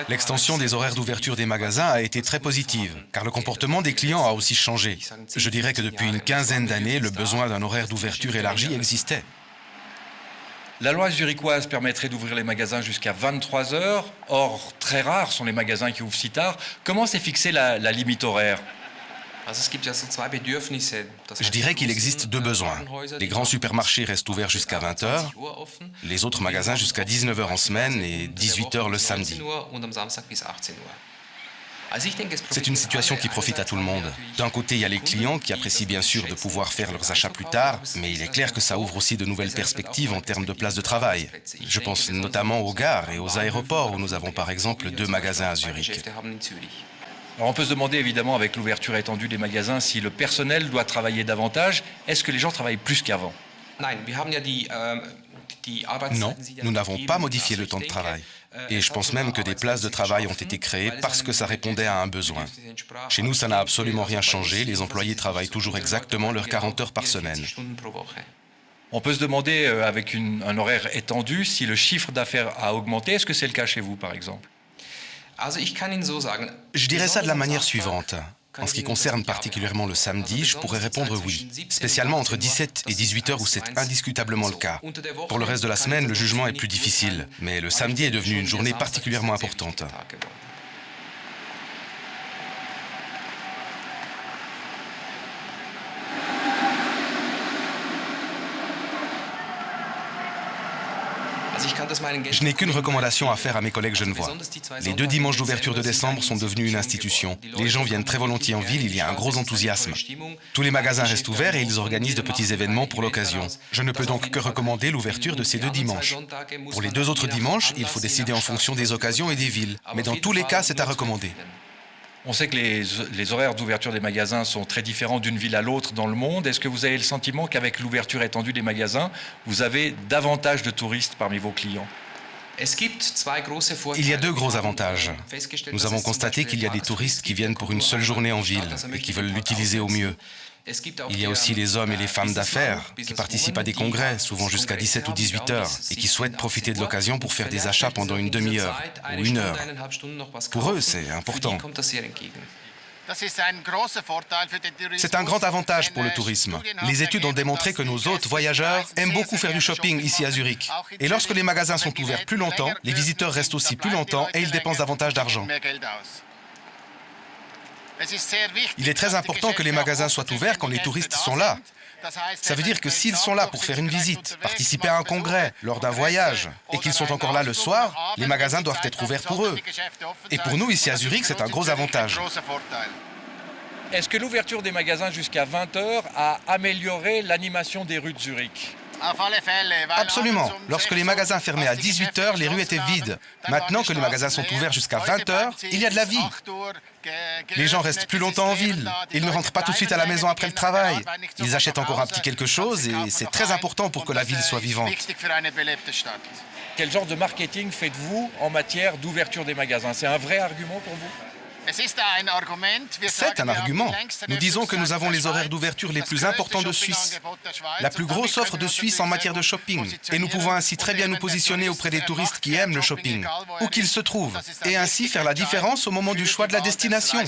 L'extension des horaires d'ouverture des magasins a été très positive, car le comportement des clients a aussi changé. Je dirais que depuis une quinzaine d'années, le besoin d'un horaire d'ouverture élargi existait. La loi zurichoise permettrait d'ouvrir les magasins jusqu'à 23 heures. Or, très rares sont les magasins qui ouvrent si tard. Comment s'est fixée la limite horaire? Je dirais qu'il existe deux besoins. Les grands supermarchés restent ouverts jusqu'à 20 heures, les autres magasins jusqu'à 19 heures en semaine et 18 heures le samedi. C'est une situation qui profite à tout le monde. D'un côté, il y a les clients qui apprécient bien sûr de pouvoir faire leurs achats plus tard, mais il est clair que ça ouvre aussi de nouvelles perspectives en termes de places de travail. Je pense notamment aux gares et aux aéroports où nous avons par exemple 2 magasins à Zurich. Alors on peut se demander évidemment avec l'ouverture étendue des magasins si le personnel doit travailler davantage. Est-ce que les gens travaillent plus qu'avant? Non, nous n'avons pas modifié le temps de travail. Et je pense même que des places de travail ont été créées parce que ça répondait à un besoin. Chez nous, ça n'a absolument rien changé. Les employés travaillent toujours exactement leurs 40 heures par semaine. On peut se demander, avec un horaire étendu, si le chiffre d'affaires a augmenté. Est-ce que c'est le cas chez vous, par exemple? Je dirais ça de la manière suivante. En ce qui concerne particulièrement le samedi, je pourrais répondre oui, spécialement entre 17 et 18 heures où c'est indiscutablement le cas. Pour le reste de la semaine, le jugement est plus difficile, mais le samedi est devenu une journée particulièrement importante. Je n'ai qu'une recommandation à faire à mes collègues genevois. Les 2 dimanches d'ouverture de décembre sont devenus une institution. Les gens viennent très volontiers en ville, il y a un gros enthousiasme. Tous les magasins restent ouverts et ils organisent de petits événements pour l'occasion. Je ne peux donc que recommander l'ouverture de ces 2 dimanches. Pour les 2 autres dimanches, il faut décider en fonction des occasions et des villes. Mais dans tous les cas, c'est à recommander. On sait que les horaires d'ouverture des magasins sont très différents d'une ville à l'autre dans le monde. Est-ce que vous avez le sentiment qu'avec l'ouverture étendue des magasins, vous avez davantage de touristes parmi vos clients? Il y a 2 gros avantages. Nous avons constaté qu'il y a des touristes qui viennent pour une seule journée en ville et qui veulent l'utiliser au mieux. Il y a aussi les hommes et les femmes d'affaires qui participent à des congrès, souvent jusqu'à 17 ou 18 heures, et qui souhaitent profiter de l'occasion pour faire des achats pendant une demi-heure ou 1 heure. Pour eux, c'est important. C'est un grand avantage pour le tourisme. Les études ont démontré que nos hôtes voyageurs aiment beaucoup faire du shopping ici à Zurich. Et lorsque les magasins sont ouverts plus longtemps, les visiteurs restent aussi plus longtemps et ils dépensent davantage d'argent. Il est très important que les magasins soient ouverts quand les touristes sont là. Ça veut dire que s'ils sont là pour faire une visite, participer à un congrès, lors d'un voyage, et qu'ils sont encore là le soir, les magasins doivent être ouverts pour eux. Et pour nous, ici à Zurich, c'est un gros avantage. Est-ce que l'ouverture des magasins jusqu'à 20 heures a amélioré l'animation des rues de Zurich? Absolument. Lorsque les magasins fermaient à 18 heures, les rues étaient vides. Maintenant que les magasins sont ouverts jusqu'à 20 heures, il y a de la vie. Les gens restent plus longtemps en ville. Ils ne rentrent pas tout de suite à la maison après le travail. Ils achètent encore un petit quelque chose et c'est très important pour que la ville soit vivante. Quel genre de marketing faites-vous en matière d'ouverture des magasins? C'est un vrai argument pour vous? C'est un argument. Nous disons que nous avons les horaires d'ouverture les plus importants de Suisse, la plus grosse offre de Suisse en matière de shopping. Et nous pouvons ainsi très bien nous positionner auprès des touristes qui aiment le shopping, où qu'ils se trouvent, et ainsi faire la différence au moment du choix de la destination.